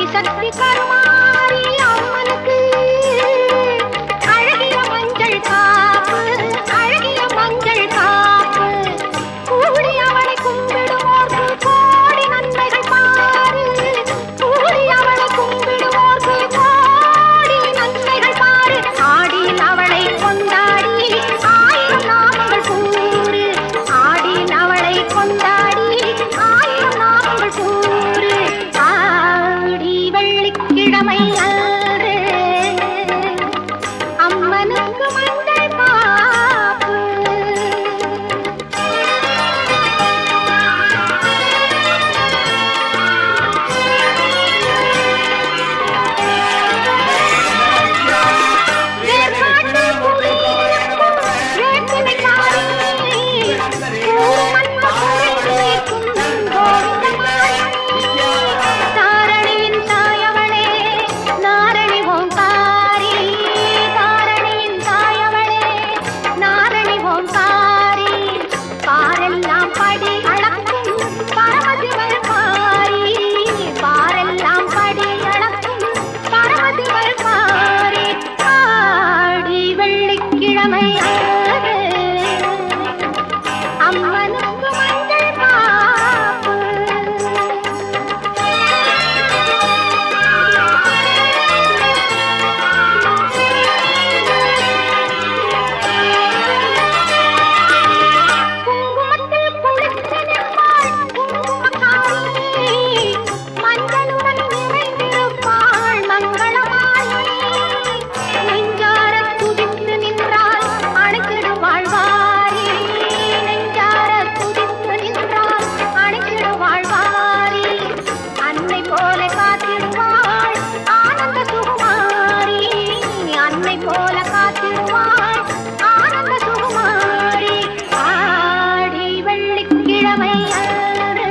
ஆதிசக்தி கருமாரி அம்மனுக்கு அழகிய மஞ்சள் காப்பு, அழகிய மஞ்சள் காப்பு. கூடி அவளை கும்பிடுவோர்க்கு கோடி நன்மைகள் பாரு, கூடி அவளை கும்பிடுவோர்க்கு கோடி நன்மைகள் பாரு. ஆடியில் அவளை கொண்டாடி ஆயிரம் நாமங்கள் கூறு, ஆடியில் அவளை கொண்டாடி ஆயிரம் நாமங்கள் கூறு. ஆடி வெள்ளிக்கிழமை அன்று அம்மனுக்கு மஞ்சள் காப்பு. வேர்காட்டு புலியிருக்கும் வேப்பிலைக்காரி, பூமன்ன புரைக்கும் கோவிந்தமாயி. தாரணியின் தாயவளே நாரணி ஓங்காரி, தாரணியின் தாயவளே நாரணி ஓங்காரி. பாரெல்லாம் படி அளக்கும் பரமசிவள் பாரி, பாரெல்லாம் படி அளக்கும் பரமசிவள் பாரி. ஆடி வெள்ளிக்கிழமை அன்று அம்மனுக்கு மஞ்சள் காப்பு. குங்குமத்தில் குளித்து நிற்பாள் குங்குமக்காரி, மஞ்சளுடன் நிறைந்திருப்பாள் மங்களமாயி. நெஞ்சார துதித்து நின்றாள் அணைத்திடுவாள் வாரி, நெஞ்சார துதித்து நின்றாள் அணைத்திடுவாள் வாரி. அன்னை போல காத்திடுவாள் ஆனந்த சுகுமாரி, அன்னை போல காத்திடுவாள் ஆனந்த சுகுமாரி. ஆடி வெள்ளிக்கிழமை அன்று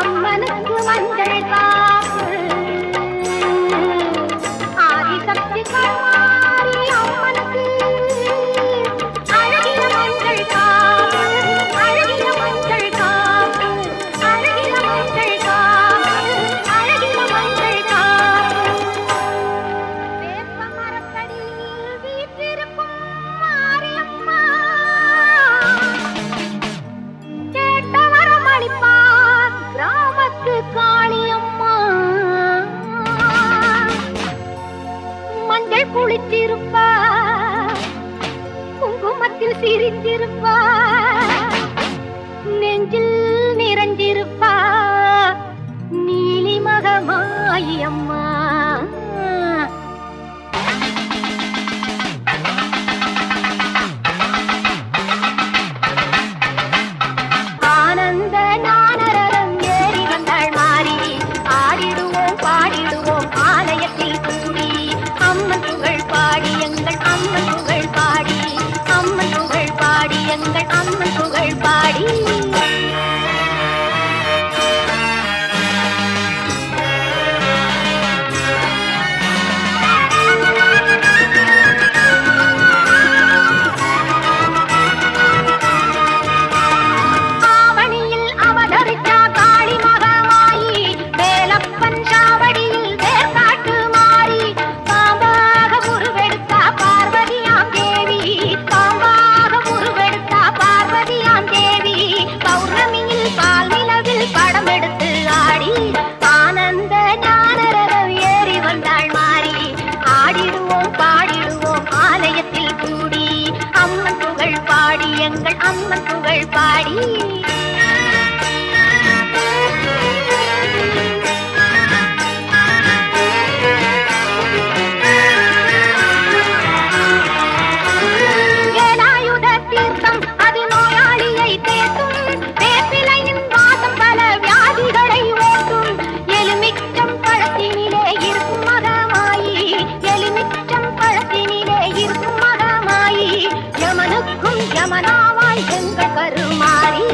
அம்மனுக்கு மஞ்சள் காப்பு. ஆதிசக்தி கருமாரி அம்மனுக்கு அழகிய மஞ்சள் காப்பு, அழகிய மஞ்சள் காப்பு, அழகிய மஞ்சள் காப்பு, அழகிய மஞ்சள் காப்பு. வேப்ப மரத்தடியில் வீற்றிருக்கும் மாரியம்மா, கேட்ட வரம் அளிப்பார் கிராமத்து காளியம்மா. மஞ்சள் குளித்திருப்பா, குங்குமத்தில் சிரித்திருப்பா, நெஞ்சில் நிறைஞ்சிருப்பா நீலி மகமாயி அம்மா. ஆனந்த ஞானரதம் ஏறி வந்தாள் மாறி, ஆடிடுவோம் பாடிடுவோம் ஆலயத்தில் கூடி. அம்மன் புகழ் பாடி எங்கள் அம்மன் புகழ் பாடி, அம்மன் புகழ் பாடி எங்கள் அம்மன் புகழ் பாடி. ஆவணியில் அவதரிச்சா காளி மகமாயி, வேலப்பன் சாவடியில் வேர்காட்டு மாறி. பாம்பாக உருவெடுத்தா பார்வதியாம் தேவி, பாம்பாக உருவெடுத்தா பார்வதியாம் தேவி. பௌர்ணமியில் பால் நிலவில் படம் எடுத்து ஆடி, ஆனந்த ஞானரதம் ஏறி வந்தாள் மாறி. ஆடிடுவோம் பாடிடுவோம் ஆலயத்தில் கூடி, அம்மன் புகழ் பாடி எங்கள் அம்மன் புகழ் பாடி. வேலாயுத தீர்த்தம் அது நோயாளியை தேற்றும், வேப்பிலையின் வாசம் பல வியாதிகளை ஓட்டும். எலுமிச்சம் பழத்தினிலே இருக்கும் மகமாயி, எலுமிச்சம் பழத்தினிலே இருக்கும் மகமாயி. யமனுக்கும் யமனாவாய் எங்கள் கருமாரி.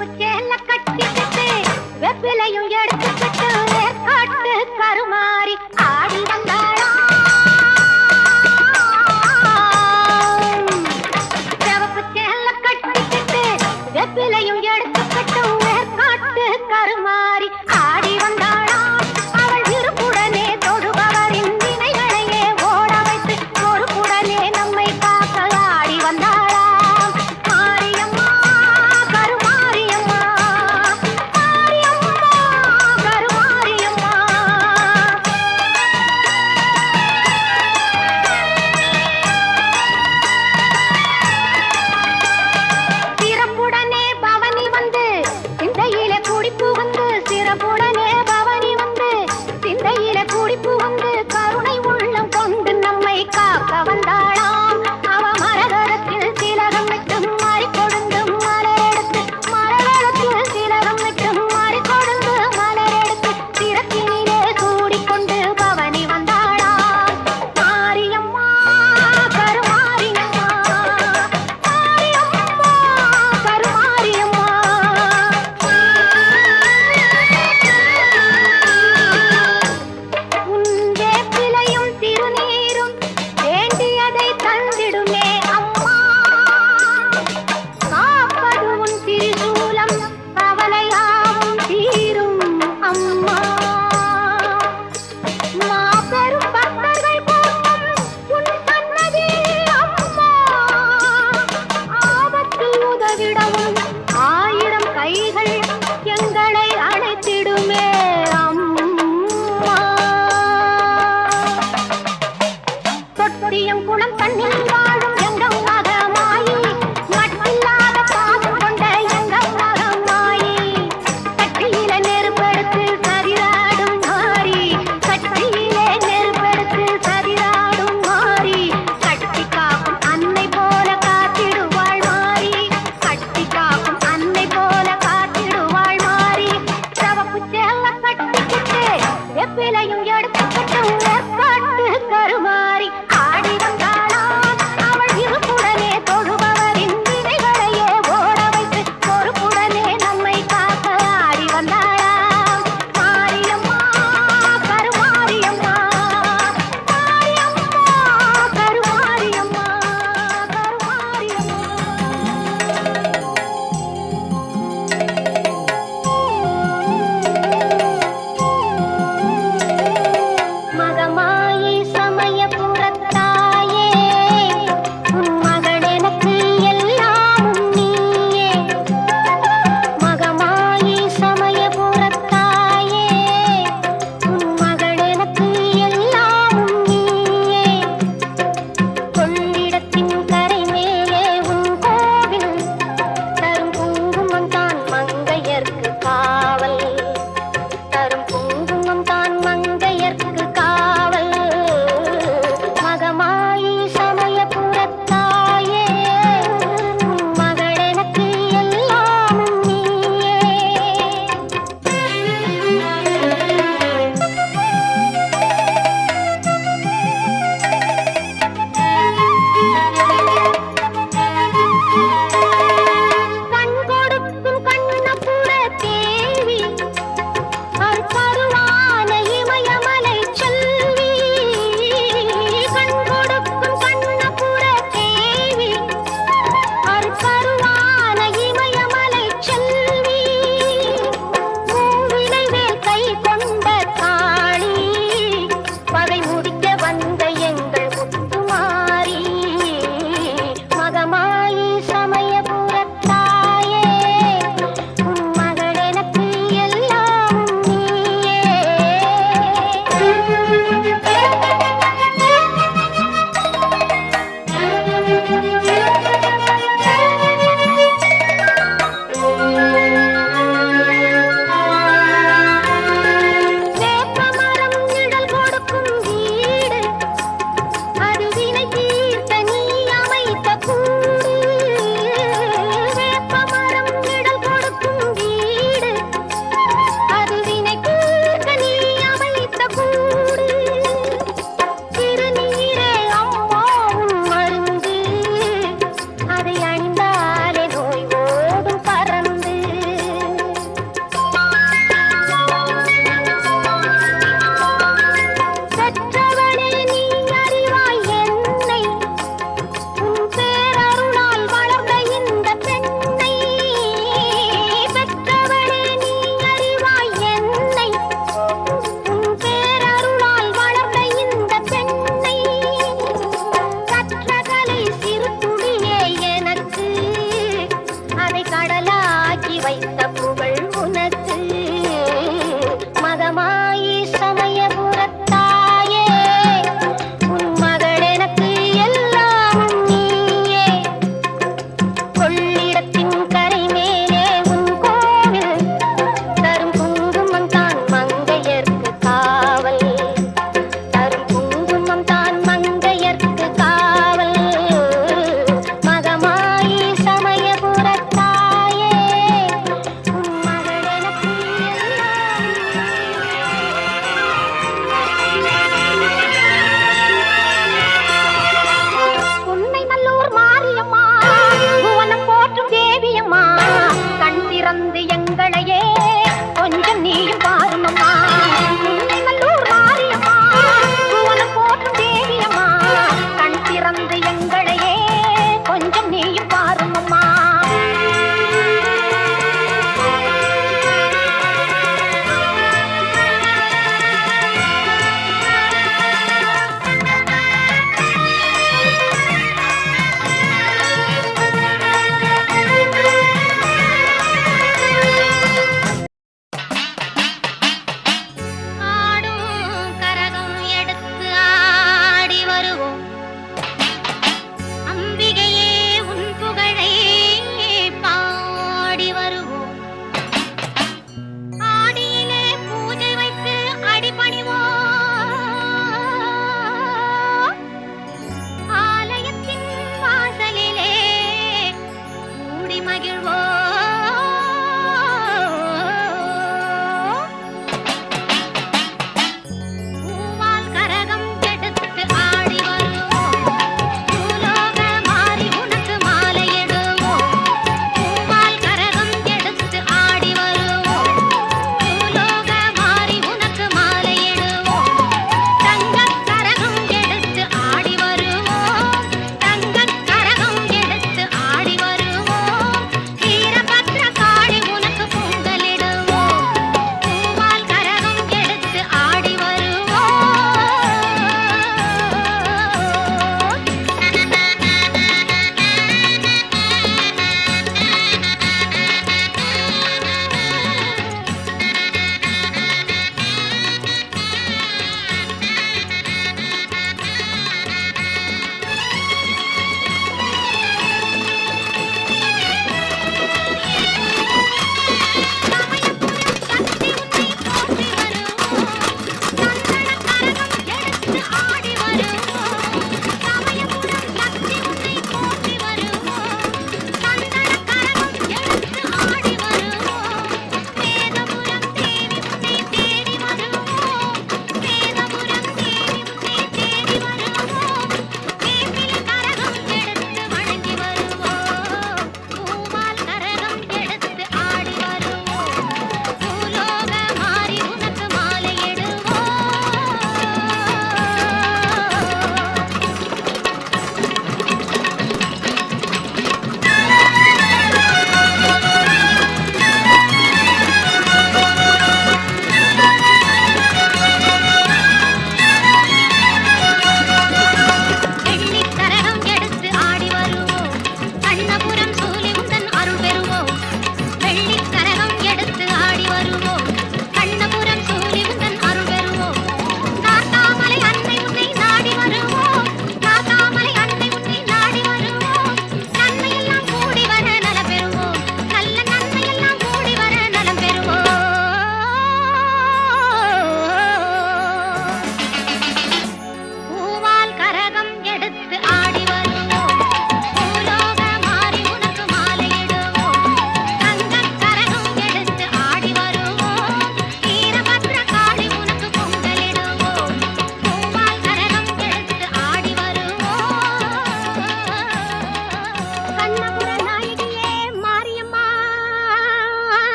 சிவப்பு சேல கட்டிக்கிட்டு வெப்பிலையும் எடுத்துக்கிட்டு காட்டு கருமாறி ஆடி வந்தாளாம். சிவப்பு சேல கட்டிக்கிட்டு வெப்பிலையும் எடுத்துக்கிட்டு காட்டு கருமாறி ஆடி வந்தாளாம். அவள் விருப்புடனே தொழுபவரின் வினைகளையே ஓட வைத்து பொறுப்புடனே நம்மை காக்க ஆடி வந்தாளாம். மாரியம்மா கருமாரியம்மா, மாரியம்மா கருமாரியம்மா. சிறப்புடனே பவனி வந்து சிந்தையில கூடி புகுந்து, சிறப்புடனே பவனி வந்து சிந்தையில கூடி புகுந்து கருணை உள்ளம் கொண்டு நம்மை காக்க வந்தாளாம். அவ மரகரத்தில் திலகம் விட்டு மாறி கொடுந்து மலரெடுத்து, மரகரத்தில் திலகம் விட்டு மாறி கொடுந்து மலரெடுத்து சிறப்பினிலே சூடிக்கொண்டு பவனி வந்தாளாம். மாரியம்மா கருமாரியம்மா, மாரியம்மா கருமாரியம்மா. உன் வேப்பிலையும் திருநீரும் வேண்டியதை தந்திடுமே அம்மா. காப்பது உன் திரிசூலம் கவலையாவும் தீரும் அம்மா. மாபெரும் பக்தர்கள் கூட்டம் உன் சன்னதி அம்மா. ஆபத்தில் உதவிடவும் ஆயிரம் கைகள் எங்களை அழைத்திடுமே அம்மா. தொட்டியம் குளம் தண்ணில் வாழும் எங்கள் மகமாயி, மட்டில்லாத பாசம் கொண்ட எங்கள் மகமாயி. கட்டியில நெருப்பெடுத்து சரிதாடும் மாறி, கட்டியிலே நெருப்பெடுத்து சரிதாடும் மாறி. கட்டி காக்கும் அன்னை போல காத்திடுவாள் மாறி, கட்டி காக்கும் அன்னை போல காத்திடுவாள் மாறி.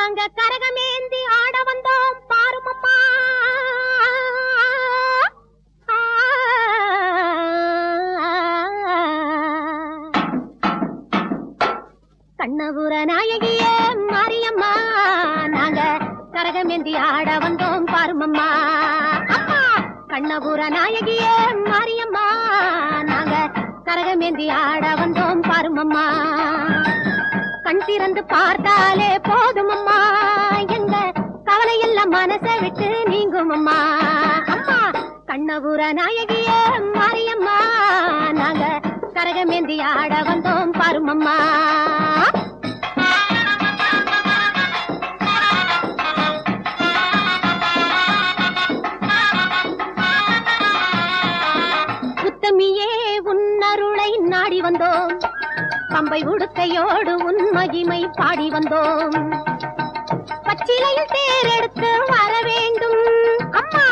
நாங்க கரகமேந்தி ஆட வந்தோம் பாருமம்மா. கண்ணபுர நாயகியே மாரியம்மா, நாங்க கரகமேந்தி ஆட வந்தோம் பாருமம்மா. அம்மா கண்ணபுர நாயகியே மாரியம்மா, நாங்க கரகமேந்தி ஆட வந்தோம் பாருமம்மா. கண் திறந்து பார்த்தாலே போதும் அம்மா, எங்க கவலையெல்லாம் மனசை விட்டு நீங்கும் அம்மா. அம்மா கண்ணபுர நாயகியே மாரியம்மா, நாங்க கரகமேந்தி ஆட வந்தோம் பாருமம்மா. உத்தமியே உன்னருளை நாடி வந்தோம், பம்பை உடுக்கையோடு உன் மகிமை பாடி வந்தோம். பச்சிலையில் தேரெடுத்து வர வேண்டும் அம்மா,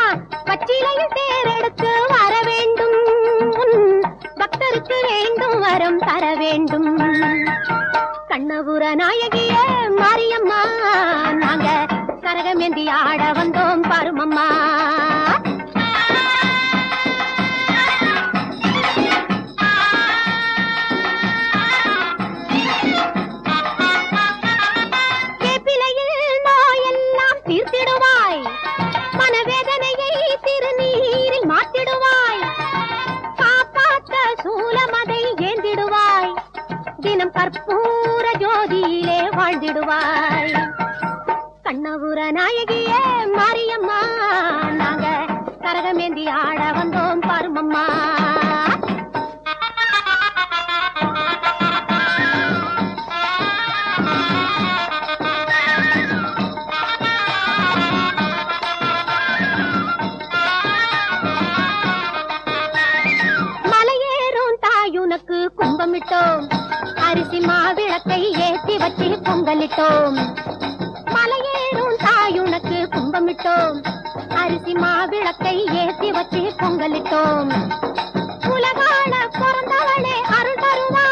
பச்சிலையில் தேரெடுத்து வர வேண்டும். பக்தருக்கு வேண்டும் வரம் தர வேண்டும். கண்ணபுர நாயகியே மாரியம்மா, நாங்க கரகமேந்தி ஆட வந்தோம் பாருமம்மா. தீர்த்திடுவாய் மனவேதனையை திருநீரில் மாற்றிடுவாய், காப்பாற்ற சூலமதை ஏந்திடுவாய், தினம் கற்பூர ஜோதியிலே வாழ்ந்திடுவாய். கண்ணபுர நாயகியே மாரியம்மா, நாங்க கரகமேந்தி ஆட வந்தோம் பாருமம்மா. கும்பமிட்டோம், அரிசி மாவிளக்கை ஏற்றி வச்சு பொங்கலிட்டோம். மலையேறும் தாயுனக்கு கும்பமிட்டோம், அரிசி மாவிளக்கை ஏற்றி வச்சு பொங்கலிட்டோம். உலகான பிறந்தவளே அருள் தருவாய்,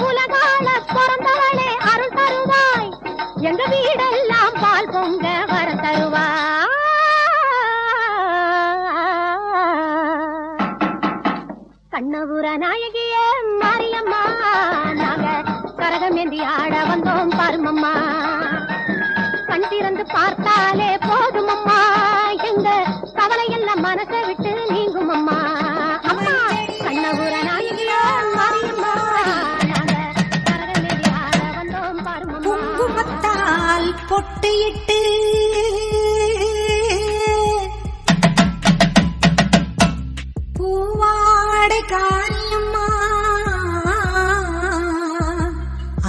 உலகான பிறந்தவளே அருள் தருவாய், எங்க வீடெல்லாம் பால் பொங்க வர தருவாய். கண்ணபுர நாயகியே மாரியம்மா, நாங்க கரகமேந்தி ஆட வந்தோம் பாருமம்மா. கண் திறந்து பார்த்தாலே போதும் அம்மா, எங்க கவலையெல்லாம் மனசை விட்டு நீங்கும் அம்மா. அம்மா கண்ணபுர நாயகியே மாரியம்மா, நாங்க கரகமேந்தி ஆட வந்தோம் பாருமம்மா. குங்குமத்தால் பொட்டியிட்டு காரியம்மா,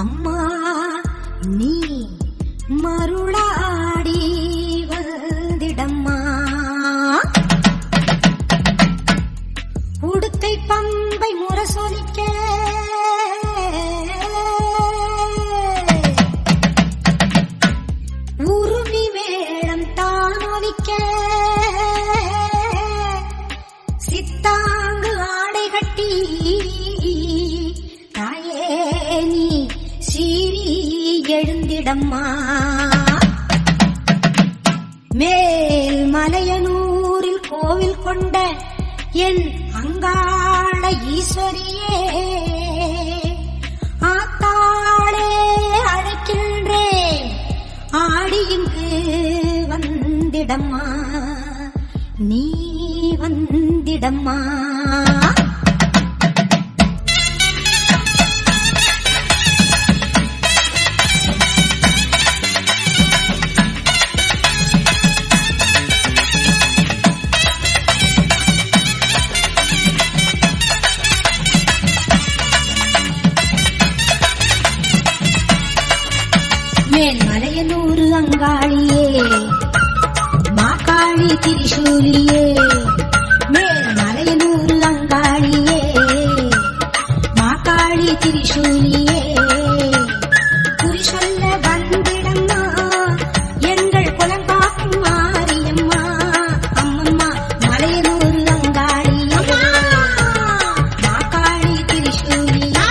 அம்மா நீ மருளாடி வந்திடம்மா. உடுக்கை பம்பை முரசொலிக்க உருவி மேளம் தானொலிக்க, சித்தாங்கு ஆடை கட்டி தாயே நீ சீறி எழுந்திடம்மா. மேல் மலையனூரில் கோவில் கொண்ட என் அங்காள ஈஸ்வரியே, ஆத்தாளே அழைக்கின்றேன், ஆடி இங்கு வந்திடம்மா, நீ வந்திடம்மா. மேல்மலையனூரு அங்காளியே, மாக்காளி திரிசூலியே, மேல்மலையனூரு அங்காளியே, மாக்காளி திரிசூலியே, குறி சொல்ல வந்திடம்மா, எங்கள் குலங்காக்கும் மாரியம்மா. அம்மம்மா மலையனூரு அங்காளியே, மாக்காளி திரிசூலியே,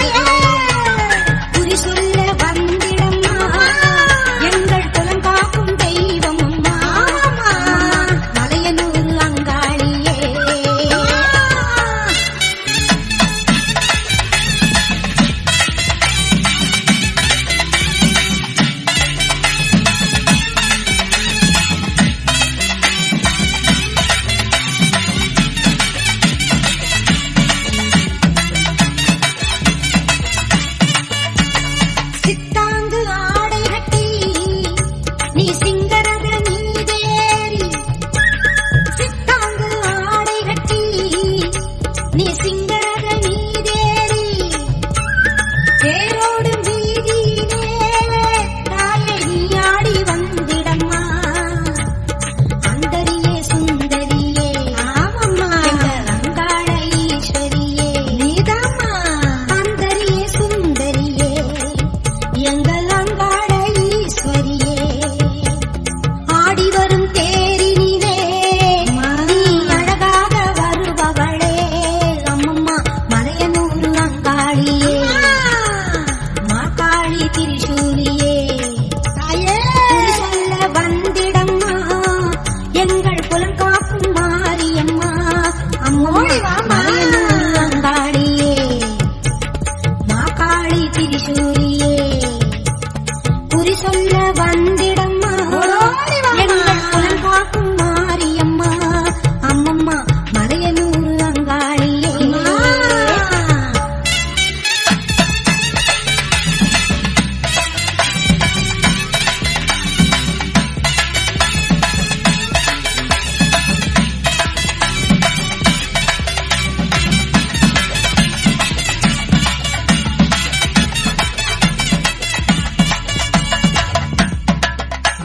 குறி சொல்ல வந்திடம்மா, சித்தாங்கு ஆடை கட்டி நீ சிங்கரத நீதேறி சித்தாங்கு ஆடை கட்டி நீ சிங்கரத நீதேறி தேரோடு வீதியிலே தாயை நீ ஆடி வந்திடம்மா அந்தரியே சுந்தரியே ஆமம்மா எங்கள் அங்காள ஈஸ்வரியே நீதாம்மா அந்தரியே சுந்தரியே எங்கள் அங்காள ஈஸ்வரியே ஆடி வரும் தேரினிலே நீ அழகாக வருபவளே அம்மம்மா மலையனூர் அங்காளியே மாகாளி திரிசூலியே குறி சொல்ல வந்திடம்மா எங்கள் குலம் காக்கும் மாரியம்மா அம்மம்மா மலையனூர் அங்காளியே மாகாளி திரிசூலியே குறி சொல்ல வந்திடம்மா எங்கள் குலம் காக்கும் மாரியம்மா அம்மம்மா மலையனூர் அங்காளியே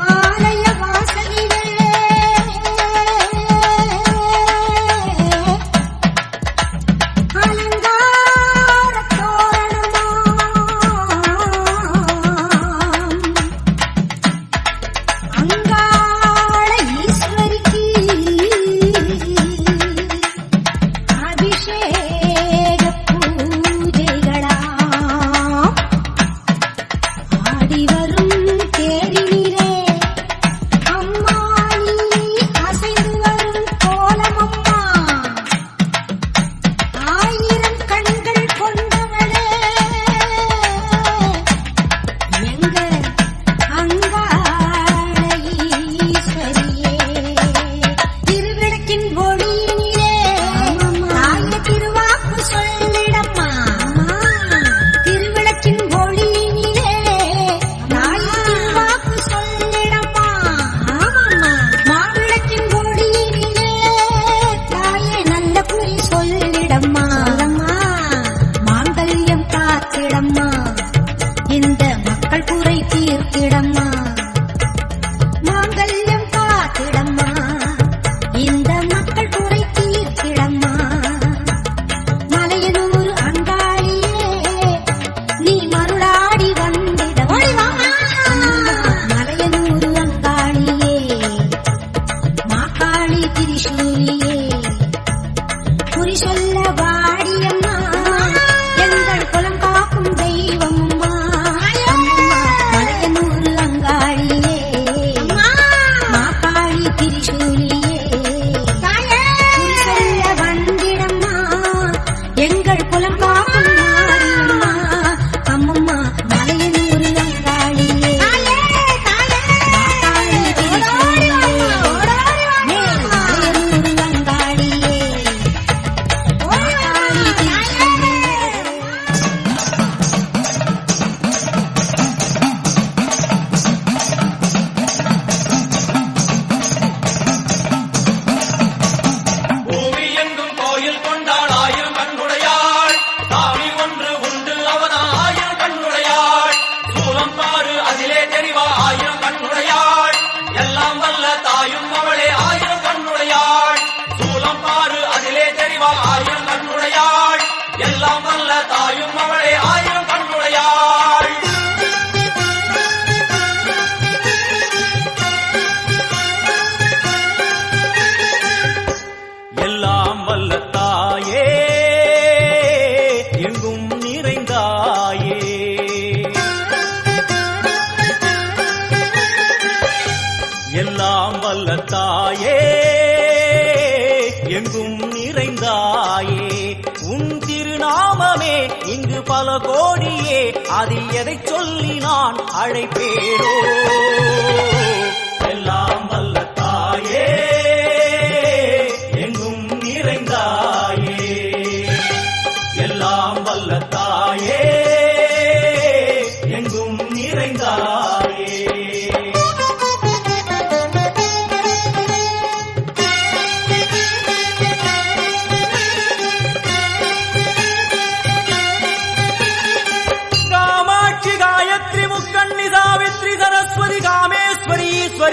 ஆலய வாசலிலே அலங்கார தோரணமாம் அங்காள ஈஸ்வரிக்கு அபிஷேக பூஜைகளாம் ஆடி வரும் தேரினிலே அம்மா நீ அசைந்து வரும் கோலமம்மா ஆயிரம் கண்கள் கொண்டவளே எங்க அங்காள ஈஸ்வரியே திருவிளக்கின் ஒளியினிலே தாய திருவாக்கு சொல்லிடம்மா திருவிளக்கின் ஒளியினிலே தாய திருவாக்கு சொல்லிடம்மா மாவிளக்கின் ஒளியினிலே தாயே நல்ல குறி சொல்லிடம்மா மாங்கல்யம் காத்திடம்மா இந்த மக்கள் குறை தீர்த்திடம்மா மாங்கல்யம் காத்திடம்மா இந்த மக்கள் குறை தீர்த்திடம்மா மலையனூர் அங்காளியே நீ மருளாடி வந்திடம்மா மலையனூர் அங்காளியே மாகாளி திரிசூலியே குறி சொல்ல வாடியம்மா எங்கள் குலம் காக்கும் தெய்வம்மா அம்மம்மா மலையனூர் அங்காளியே மாகாளி திரிசூலியே குறி சொல்ல வந்திடம்மா எங்கள் குலம் காக்கும் மாரியம்மா அம்மம்மா மலையனூர் அங்காளியே மாகாளி திரிசூலியே மலையனூர் அங்காளியே மாகாளி பூமி எங்கும் கோயில் கொண்டாள் ஆயிரம் கண்ணுடையாள் சாமி ஒன்று உண்டு அவனா ஆயிரம் கண்ணுடையாள் சூலம் பாரு அதிலே தெரிவா ஆயிரம் கண்ணுடையாள் எல்லாம் வல்ல தாயும் அவளே ஆயிரம் கண்ணுடையாள் சூலம் பாரு அதிலே தெரிவா ஆயிரம் கண்ணுடையாள் எல்லாம் வல்ல தாயும் அவளே ஆயிரம் கண்ணுடையாள் எல்லாம் வல்ல தாயே எங்கும் நிறைந்தாயே எல்லாம் வல்ல தாயே எங்கும் நிறைந்தாயே உன் திருநாமமே இங்கு பல கோடியே அதில் எதைச் சொல்லி நான் அழைப்பேனோ எல்லாம் வல்ல தாயே எங்கும் நிறைந்தாயே எல்லாம் வல்ல தாயே எங்கும்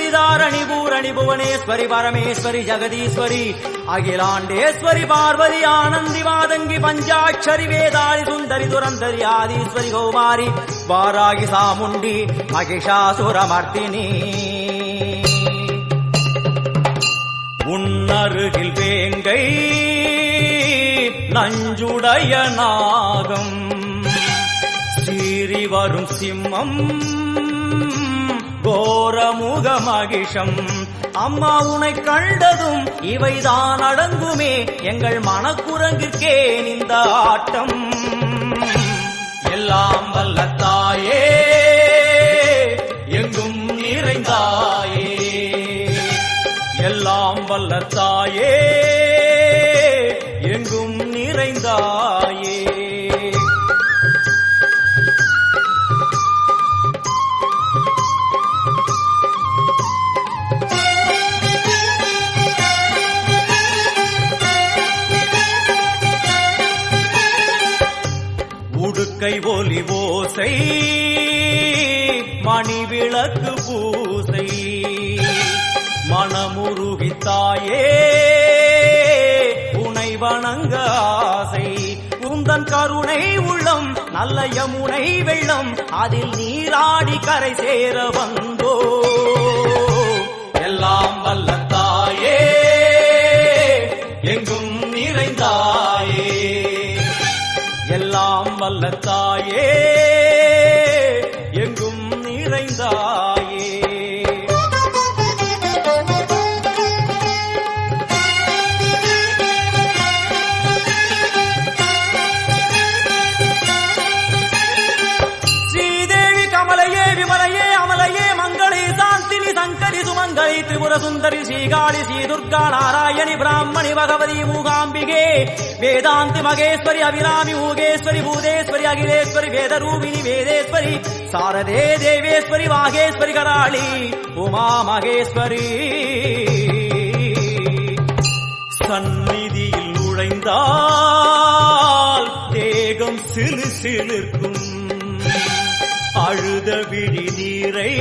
ஈஸ்வரி தாரணி பூரணி புவனேஸ்வரி பரமேஸ்வரி ஜெகதீஸ்வரி அகிலாண்டேஸ்வரி பார்வதி ஆனந்தி மாதங்கி பஞ்சாட்சரி வேதாளி சுந்தரி துரந்தரி ஆதீஸ்வரி கௌமாரி வாராகி சாமுண்டி மகிஷாசுரமர்த்தினி உன்னருகில் வேங்கை நஞ்சுடைய நாகம் சீறி வரும் சிம்மம் கோரமுக மகிஷம் அம்மா உனை கண்டதும் இவைதான் அடங்குமே எங்கள் மனக்குரங்கிற்கே இந்த ஆட்டம் எல்லாம் வல்ல தாயே எங்கும் நிறைந்தாயே எல்லாம் வல்ல தாயே எங்கும் நிறைந்தாயே உடுக்கை ஒலி ஓசை மணிவிளக்கு பூசை மனமுருகித்தாயே உனை வணங்க ஆசை உந்தன் கருணை உள்ளம் நல்ல யமுனை வெள்ளம் அதில் நீராடி கரை சேர வந்தோ எல்லாம் வல்ல தாயே எங்கும் நிறைந்தாயே எல்லாம் வல்ல தாயே எங்கும் நிறைந்தாயே ஸ்ரீதேவி கமலையே விமலையே அமலையே மங்களே சாந்தினி சங்கரி சுமங்கலி திரிபுர சுந்தரி ஸ்ரீகாளி ஸ்ரீ துர்கா நாராயணி பிராமணி பகவதி மூகாம்பிகே வேதாந்தி மகேஸ்வரி அபிராமி மூகேஸ்வரி பூதேஸ்வரி அகிலேஸ்வரி வேதரூபிணி வேதேஸ்வரி சாரதே தேவேஸ்வரி வாகேஸ்வரி கராளி உமா மகேஸ்வரி சந்நிதியில் நுழைந்தால் தேகம் சிலு சிலிர்க்கும் அழுத விழி நீரை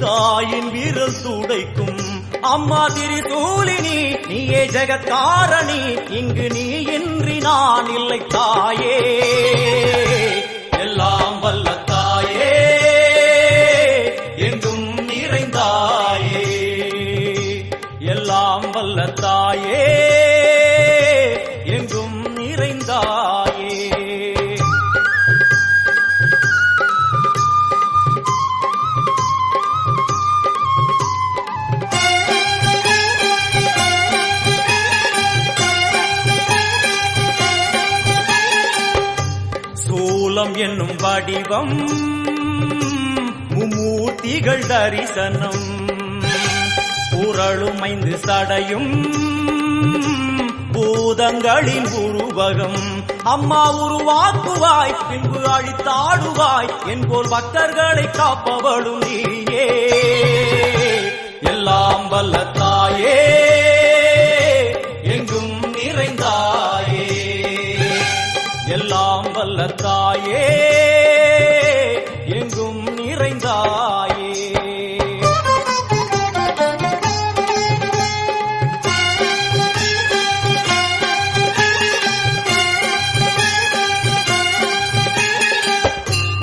தாயின் விரல் துடைக்கும் அம்மா திரிசூலினி நீயே ஜெகத்காரணி இங்கு நீ இன்றி நான் இல்லை தாயே எல்லாம் வல்ல தாயே எங்கும் நிறைந்தாயே எல்லாம் வல்ல தாயே எங்கும் நிறைந்தாயே என்னும் வடிவம் மும்மூர்த்திகள் தரிசனம் புரளும் 5 சடையும் பூதங்களின் உருவகம் அம்மா உருவாக்குவாய் பின்பு அழித்தாடுவாய் என்போல் பக்தர்களை காப்பவளும் நீயே எல்லாம் வல்ல தாயே எங்கும் நிறைந்தாயே எல்லாம் வல்ல தாயே எங்கும் நிறைந்தாயே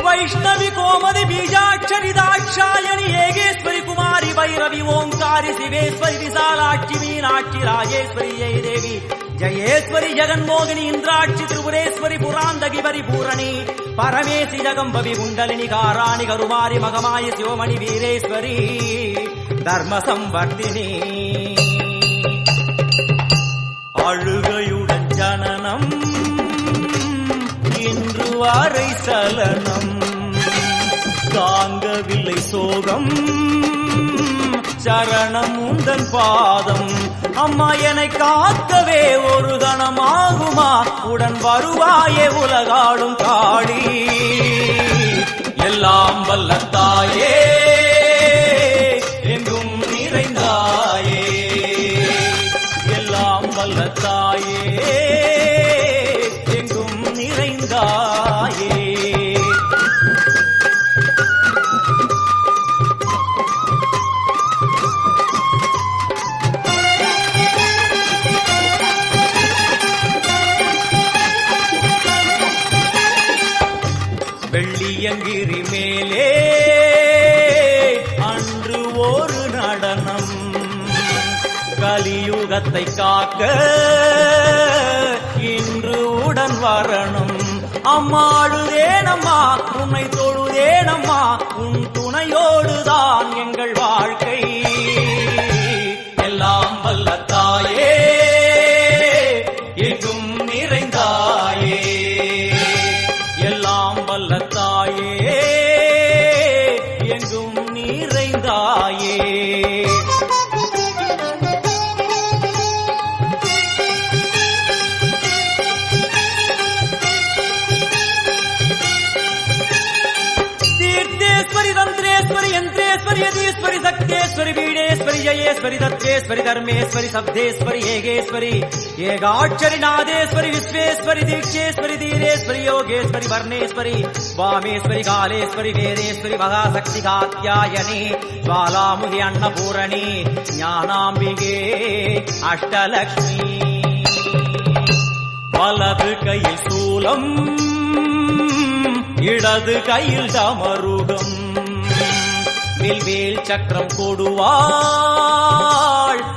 வைஷ்ணவி கோமதி பீஜாட்சரி தாட்சாயணி ஏகேஸ்வரி குமாரி வைரவி ஓங்காரி சிவேஸ்வரி விசாலாட்சி மீனாட்சி ராஜேஸ்வரி ஜெயதேவி ஜயேஸ்வரி ஜெகன்மோகினி இந்திராட்சி திரிபுரேஸ்வரி புராந்தகி பரிபூரணி பரமேசி ஜகம்பவி குண்டலினி காராணி கருமாரி மகமாயி சிவமணி வீரேஸ்வரி தர்ம சம்வர்த்தினி அழுகையுடன் ஜனனம் இன்று வரை சலனம் தாங்கவில்லை சோகம் சரணம் உந்தன் பாதம் அம்மா என்னை காக்கவே ஒரு கணமாகுமா உடன் வருவாயே உலகாடும் காளி எல்லாம் வல்ல தாயே எங்கும் நிறைந்தாயே எல்லாம் வல்ல தாயே எங்கும் நிறைந்தாயே வெள்ளியங்கிரி மேலே அன்று ஒரு நடனம் கலியுகத்தை காக்க இன்று உடன் வரணும். அம்மாடுதேனம்மா உன்னை தொழுதேனம்மா உன் துணையோடுதான் எங்கள் வாழ்க்கை. எல்லாம் வல்ல தாயே எங்கும் நிறைந்தாயே, எல்லாம் வல்ல தாயே எங்கும் நிறைந்தாயே. தீர்த்தேஸ்வரி தந்திரேஸ்வரி யந்திரேஸ்வரி யதீஸ்வரி சக்தேஸ்வரி வீடேஸ்வரி ஜயேஸ்வரி தத்வேஸ்வரி தர்மேஸ்வரி சப்தேஸ்வரி ஏகேஸ்வரி ஏகாட்சரி நாதேஸ்வரி விஸ்வேஸ்வரி தீட்சேஸ்வரி தீரேஸ்வரி யோகேஸ்வரி வர்ணேஸ்வரி வாமேஸ்வரி காலேஸ்வரி வேதேஸ்வரி மகாசக்தி காத்யாயனி ஜ்வாலாமுகி அன்னபூரணி ஞானாம்பிகே அஷ்டலக்ஷ்மி. வலது கையில் சூலம் இடது கையில் டமருகம் வில்வேல் சக்கரம் கொடுவாள்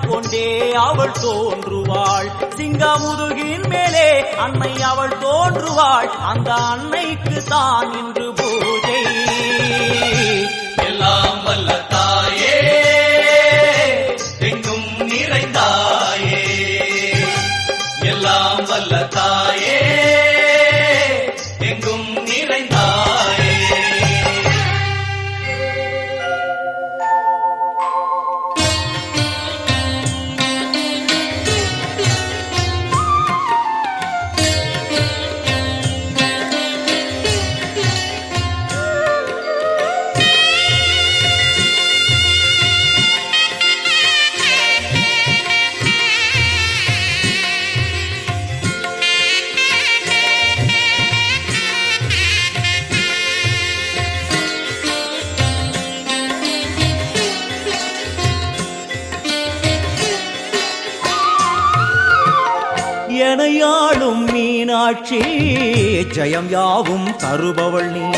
கொண்டே அவள் தோன்றுவாள். சிங்கமுதுகின் மேலே அன்னை அவள் தோன்றுவாள். அந்த அன்னைக்கு தான் இன்று பூஜை. எல்லாம் வல்ல தாயே எங்கும் நிறைந்தாயே, எல்லாம் வல்ல தாயே எங்கும் நிறைந்தாயே. எனையாளும் மீனாட்சி ஜெயம் யாவும் தருபவள் நீ.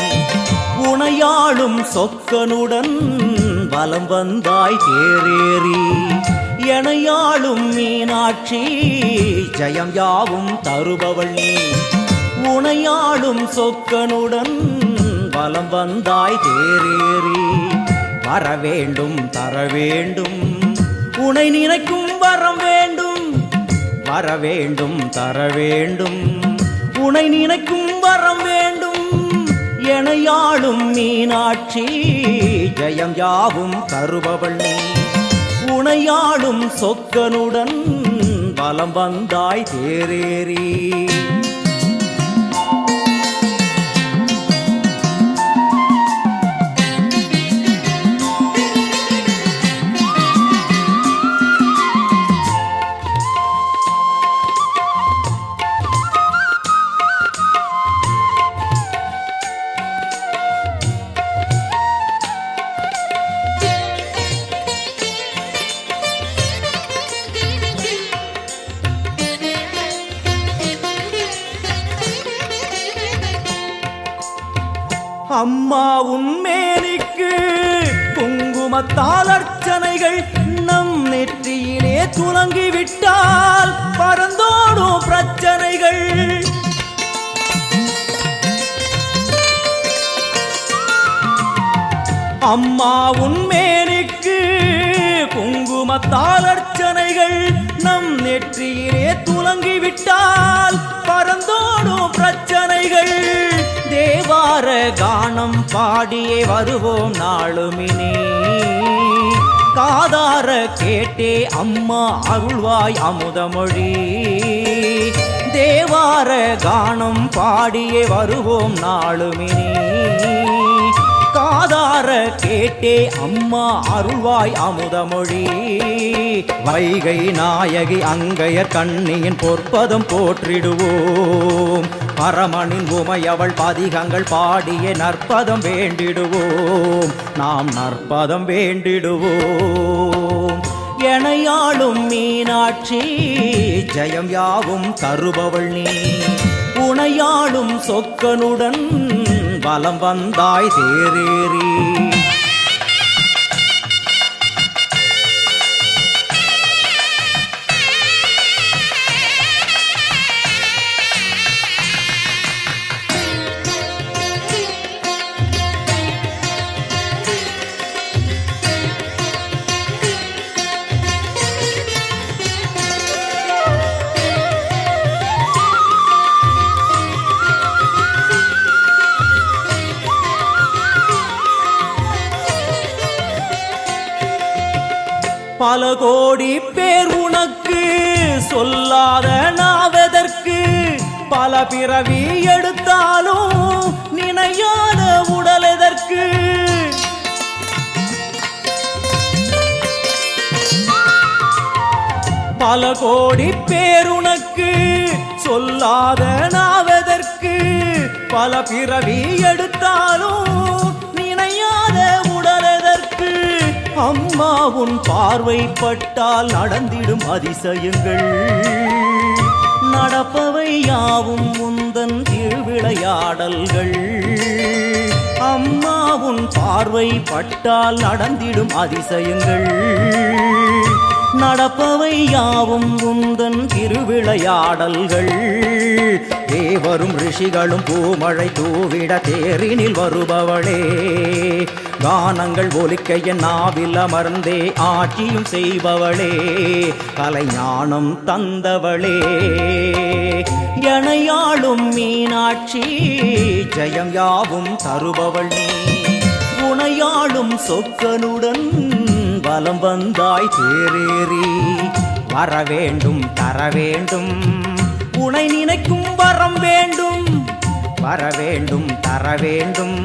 உனையாளும் சொக்கனுடன் வலம் வந்தாய் தேரேறி. எனையாளும் மீனாட்சி ஜெயம் யாவும் தருபவள் நீ. உனையாளும் சொக்கனுடன் வலம் வந்தாய் தேரேறி. வர வேண்டும் தர வேண்டும் உனை நினைக்கும் வரம் வேண்டும். வர வேண்டும் தர வேண்டும் உனை நினைக்கும் வரம் வேண்டும். எனையாளும் மீனாட்சி ஜெயம் யாவும் தருபவள் நீ. உனையாளும் சொக்கனுடன் வலம் வந்தாய் தேரேறி. அம்மா உன்மேனிக்கு குங்குமத்தால் அர்ச்சனைகள் நம் நெற்றியிலே துலங்கிவிட்டால் பறந்தோடும் பிரச்சனைகள். அம்மா உன்மேனிக்கு குங்குமத்தால் அர்ச்சனைகள் நம் நெற்றியிலே துலங்கிவிட்டால் பறந்தோடும் பிரச்சனைகள். தேவார கானம் பாடியே வருவோம் நாளுமினே. காதார கேட்டே அம்மா அருள்வாய் அமுதமொழி. தேவார கானம் பாடியே வருவோம் நாளுமினே. காதார கேட்டே அம்மா அருள்வாய் அமுதமொழி. வைகை நாயகி அங்கையர் கண்ணியின் பொற்பதம் போற்றிடுவோம். பரமனின் உமையவள் பதிகங்கள் பாடிய நற்பதம் வேண்டிடுவோம். நாம் நற்பதம் வேண்டிடுவோம். எனையாளும் மீனாட்சி ஜெயம் யாவும் தருபவள் நீ. உனையாளும் சொக்கனுடன் வலம் வந்தாய் தேரேறி. பல கோடி பேர் உனக்கு சொல்லாத நாவதற்கு, பல பிறவி எடுத்தாலும் நினையாத உடல் எதற்கு. பல கோடி பேர் உனக்கு சொல்லாத நாவதற்கு, பல பிறவி எடுத்தாலும் நினையாத உடல் எதற்கு. அம்மா உன் பார்வைப்பட்டால் நடந்திடும் அதிசயங்கள், நடப்பவை யாவும் முந்தன் திருவிளையாடல்கள். அம்மா உன் பார்வைப்பட்டால் நடந்திடும் அதிசயங்கள், நடப்பவை யாவும் உந்தன் திருவிளையாடல்கள். தேவரும் ரிஷிகளும் பூமழை தூவிட தேரினில் வருபவளே, கானங்கள் ஒலிக்க என் நாவில் அமர்ந்தே ஆட்சியும் செய்பவளே, கலைஞானம் தந்தவளே. எனையாளும் மீனாட்சி ஜெயம் யாவும் தருபவள் நீ, உனையாளும் சொக்கனுடன் வலம் வந்தாய் தேரேறி. வர வேண்டும் தர வேண்டும் உனை நினைக்கும் வரம் வேண்டும், வர வேண்டும் தர வேண்டும்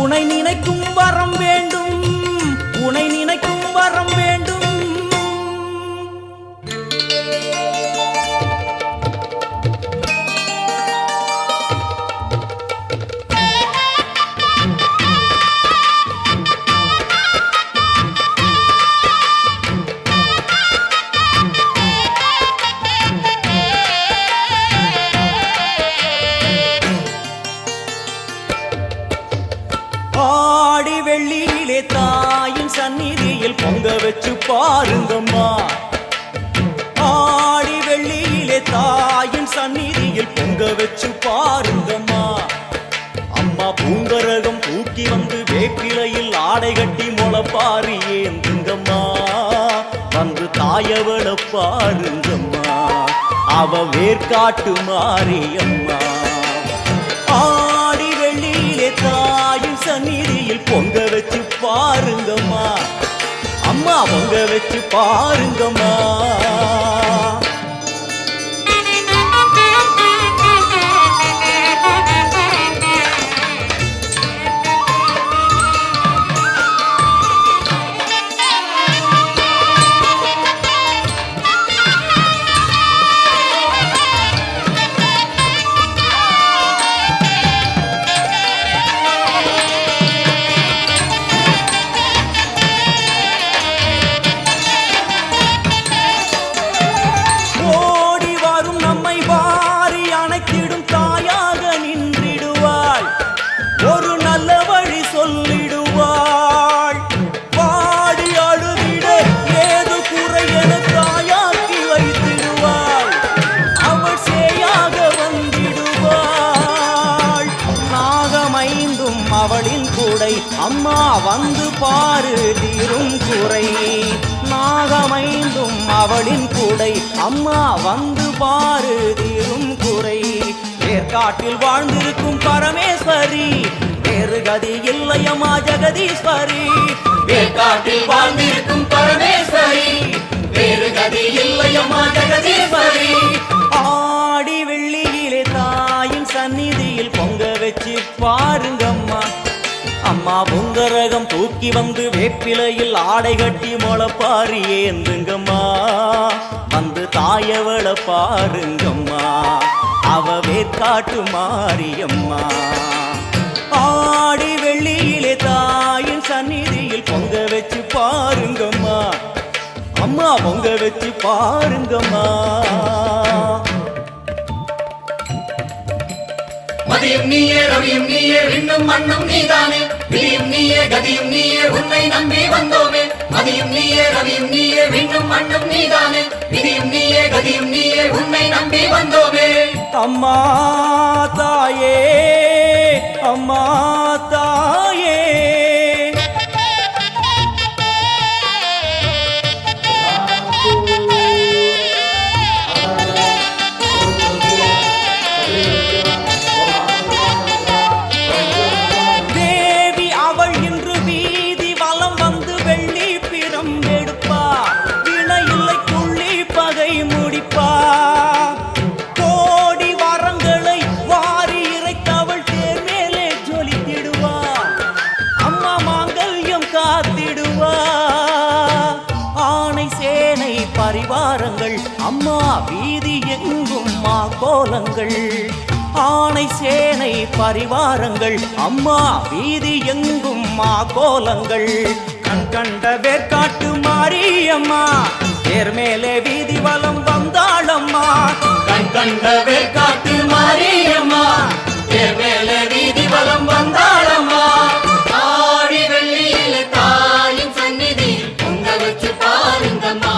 உனை நினைக்கும் வரம் வேண்டும், உனை நினைக்கும் வரம் வேண்டும். ஆடி வெள்ளியிலே தாயின் சந்நிதியில் பொங்க வச்சு பாருங்கம்மா, ஆடி வெள்ளியிலே தாயின் சந்நிதியில் பொங்க வச்சு பாருங்கம்மா. அம்மா பூங்கரகம் தூக்கி வந்து வேப்பிலையில் ஆடை கட்டி முளைப்பாரி ஏந்துங்கம்மா, வந்து தாயவள பாருங்கம்மா, அவ வேர்காட்டு மாரியம்மா. ஆடி வெள்ளியிலே தாயின் சந்நிதியில் பொங்க வச்சு பாருங்கம்மா, அம்மா பொங்க வச்சு பாருங்கம்மா. அவளின் கூடை அம்மா வந்து பாரு தீரும் குறை. நாகமைந்தும் அவளின் கூடை அம்மா வந்து பாரு தீரும் குறை. வேர்காட்டில் வாழ்ந்திருக்கும் பரமேஸ்வரி வேறு கதி இல்லையம்மா ஜெகதீஸ்வரி. வேர்காட்டில் வாழ்ந்திருக்கும் பரமேஸ்வரி வேறு கதி இல்லையம்மா ஜெகதீஸ்வரி. ஆடி வெள்ளியிலே தாயின் சந்நிதியில் பொங்க வச்சு பாருங்கம்மா. அம்மா பொங்கரகம் தூக்கி வந்து வேப்பிலையில் ஆடை கட்டி முளைப்பாரி ஏந்துங்கம்மா. வந்து தாயவள பாருங்கம்மா, அவ வேர்காட்டு மாரியம்மா. ஆடி வெள்ளியிலே தாயின் சந்நிதியில் பொங்க வச்சு பாருங்கம்மா. அம்மா பொங்க வச்சு பாருங்கம்மா. நதியும் நீயே ரவியும் நீயே விண்ணும் மண்ணும் நீதானே விதியும் நீயே கதியும் நீயே உன்னை நம்பி வந்தோமே மதியும் நீயே ரவியும் நீயே விண்ணும் மண்ணும் நீதானே விதியும் நீயே கதியும் நீயே உன்னை நம்பி வந்தோமே அம்மா தாயே அம்மா தாயே தேவி அவள் இன்று வீதி வலம் வந்து வெள்ளி பிறம் எடுப்பா இணை இல்லை புள்ளி பகை முடிப்பா கோடி வரங்களை வாரி இறைத்தவள் தேர் மேலே ஜொலித்திடுவா அம்மா மாங்கல்யம் காத்திடுவா ஆணை சேனை பரிவாரங்கள் அம்மா வீதி எங்கும் மா கோலங்கள் ஆணை சேனை பரிவாரங்கள் அம்மா வீதி எங்கும் மா கோலங்கள் கண் கண்ட வேர்க்காட்டு மாரியம்மா தேர் மேலே வீதி வலம் வந்தாளம்மா கண் கண்ட வேற்காட்டு மாரியம்மா தேர் மேலே வீதி வலம் வந்தாளம்மா ஆடி வெள்ளியில தாயின் சந்நிதி பொங்க வச்சு பாருங்கம்மா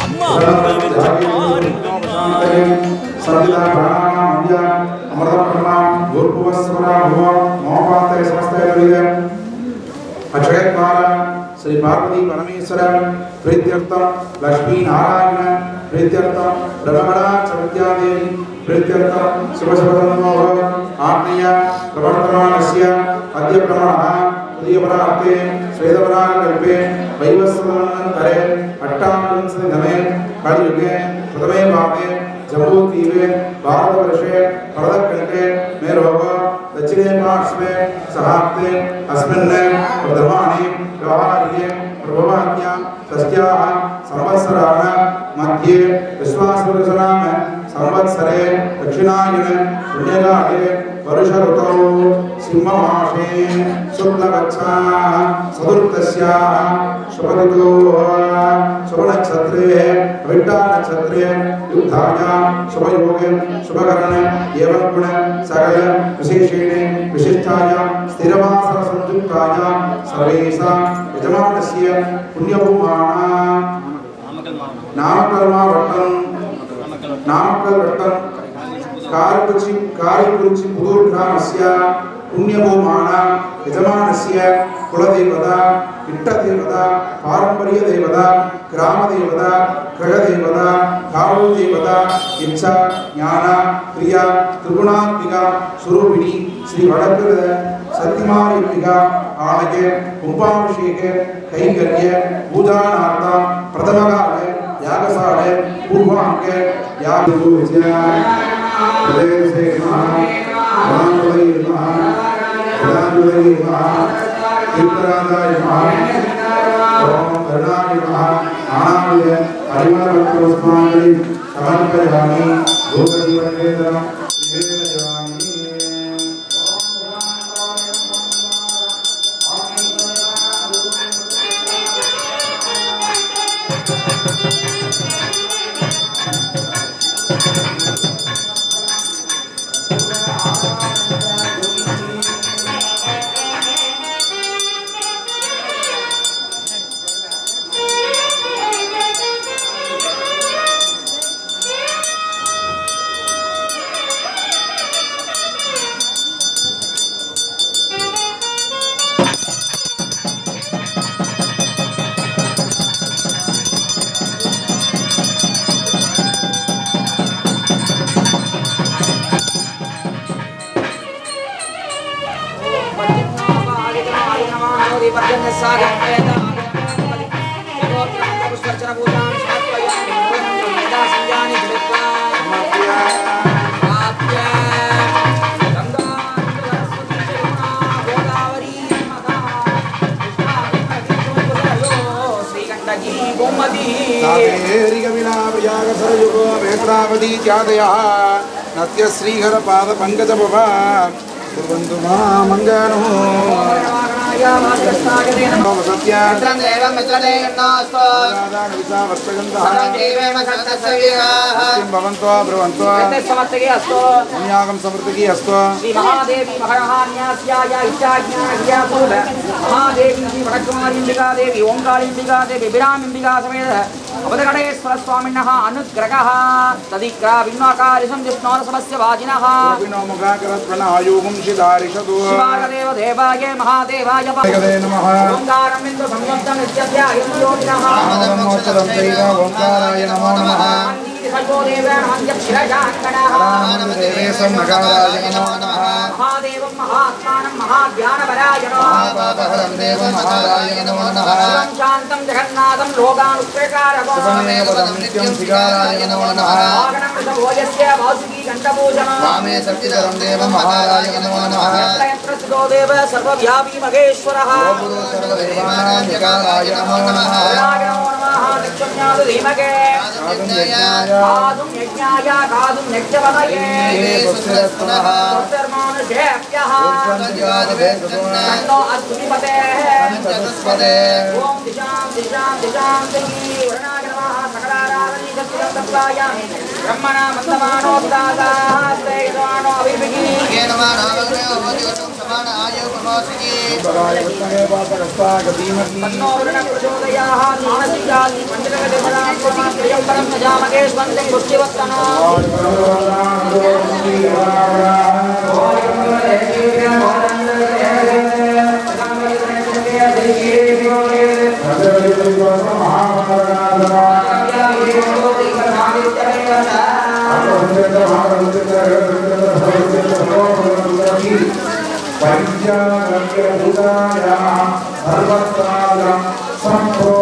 அம்மா பொங்கல் வச்சு பாருங்கம்மா सर्वदा प्राणानां मध्या अमृत प्रणाम गुरुपुवस्वरा भव मोहपाते समस्तैर्य अक्षयत्माल श्री पार्वती परमेश्वर प्रीत्यर्थम लक्ष्मी नारायण प्रीत्यर्थम ब्रह्मणा चविद्यादेवी प्रीत्यर्थम शुभशुभतमो आत्मीय प्रवर्तमानस्य अद्य प्रमाणः उदयपरार्थे श्वेतपरागल्पे वैवस्वतमन्तरे अष्टाविंशतितमे कलियुगे प्रथमे भागे जम्बूद्वीपे भारतवर्षे भरतखण्डे मेरोग दक्षिणे पार्श्वे सहाब्दे अस्मिन् प्रथमानि व्यवहारिके प्रभवाद्यां तस्याः संवत्सराः मध्ये विश्वासपुरुषनाम संवत्सरे दक्षिणायन पुण्यकाले वर्ष ऋतौ सिंहमासे शुक्लपक्षाः चतुर्थस्याः शुभऋतोः शुभनक्षत्रे अविट्टानक्षत्रे युद्धायां शुभयोगे शुभकरण एवं गुण सकल विशेषेण विशिष्टायां स्थिरवासरसंयुक्तायां सर्वेषां यजमानस्य पुण्यभूमानां नामकल वट्टं कारिकुरिचि पुदूर ग्रामस्य पुण्यभूमानां यजमानस्य कुलदेवता इष्टदेवता पारंपर्य देवता ग्रामदेवता ग्रहदेवता कावलदेवता इच्छा ज्ञान क्रिया त्रिगुणात्मिका स्वरूपिणी श्री वडकर सत्यमारिका आलय कुंभाभिषेक कैंकर्य पूजानार्थ प्रथमकाले यागशाले पूर्वांग यागपूजा प्रदेशे रामवै रामवै चित्रादाय ओम करुणाय आनंद परिवारवत्तोस्मानि समर्पयामि भूतजीवनेन्द्रं निवेदयामि नत्य श्रीहर पाद पंकज भवा कुर्वन्तु मां मंगलो भवन्तो ब्रुवन्तो पुण्यागं समृद्धिकी अस्तु श्री महादेवी महारान्यास्याय इच्छाज्ञानक्रियापूर्व महादेवी श्री वटकुमारीम्बिका देवी ओंकारीम्बिका देवी विरामिम्बिका समेत अवधगणेश्वर स्वामिनः अनुग्रहः तदिक्रा विन्वाकारिशं जिष्णोरसमस्य वाजिनः विनोमुखाकरत्वनायुगुं शिदारिषतु शिवागदेव देवाय महादेवाय जगदे नमः ओंकारं बिन्दु संयुक्तं नित्यस्याय योगिनः नमोस्तरं चैव ओंकाराय नमो नमः देवेशं नगाराय नमो नमः महादेवं महात्मानं महाज्ञानपराय महापापहरं देवं महाराय नमो नमः शान्तं जगन्नाथं लोकानुष्ठेकारकं सुपमेवदं नित्यं शिकाराय नमो नमः वागनं वृषभोजस्य वासुकी घण्टपूजनं वामे शक्तिधरं देवं महाराय नमो नमः यत्र स्थितो देव सर्वव्यापी महेश्वरः गुरु सर्वदेवानां विकाराय नमो नमः कादुं यज्ञाय कादुं यज्ञवहये स्वस्तिर्मानुषेभ्यः तन्नो अस्तुतिपतेः ॐ दिशां दिशां दिशां दिशि वर्णागणः सकलाराधनीकस्यं तत्त्वायामि ब्रह्मणा मन्दमानोदातास्ते यजमानो अभिर्भिः तन्नो वरुणः प्रचोदयाः मानसिकानि पञ्चगतिपदां परं नजामहे स्वन्तं बुद्धिवत्तनो पंचाग्रभूताया सर्वत्राया संप्रो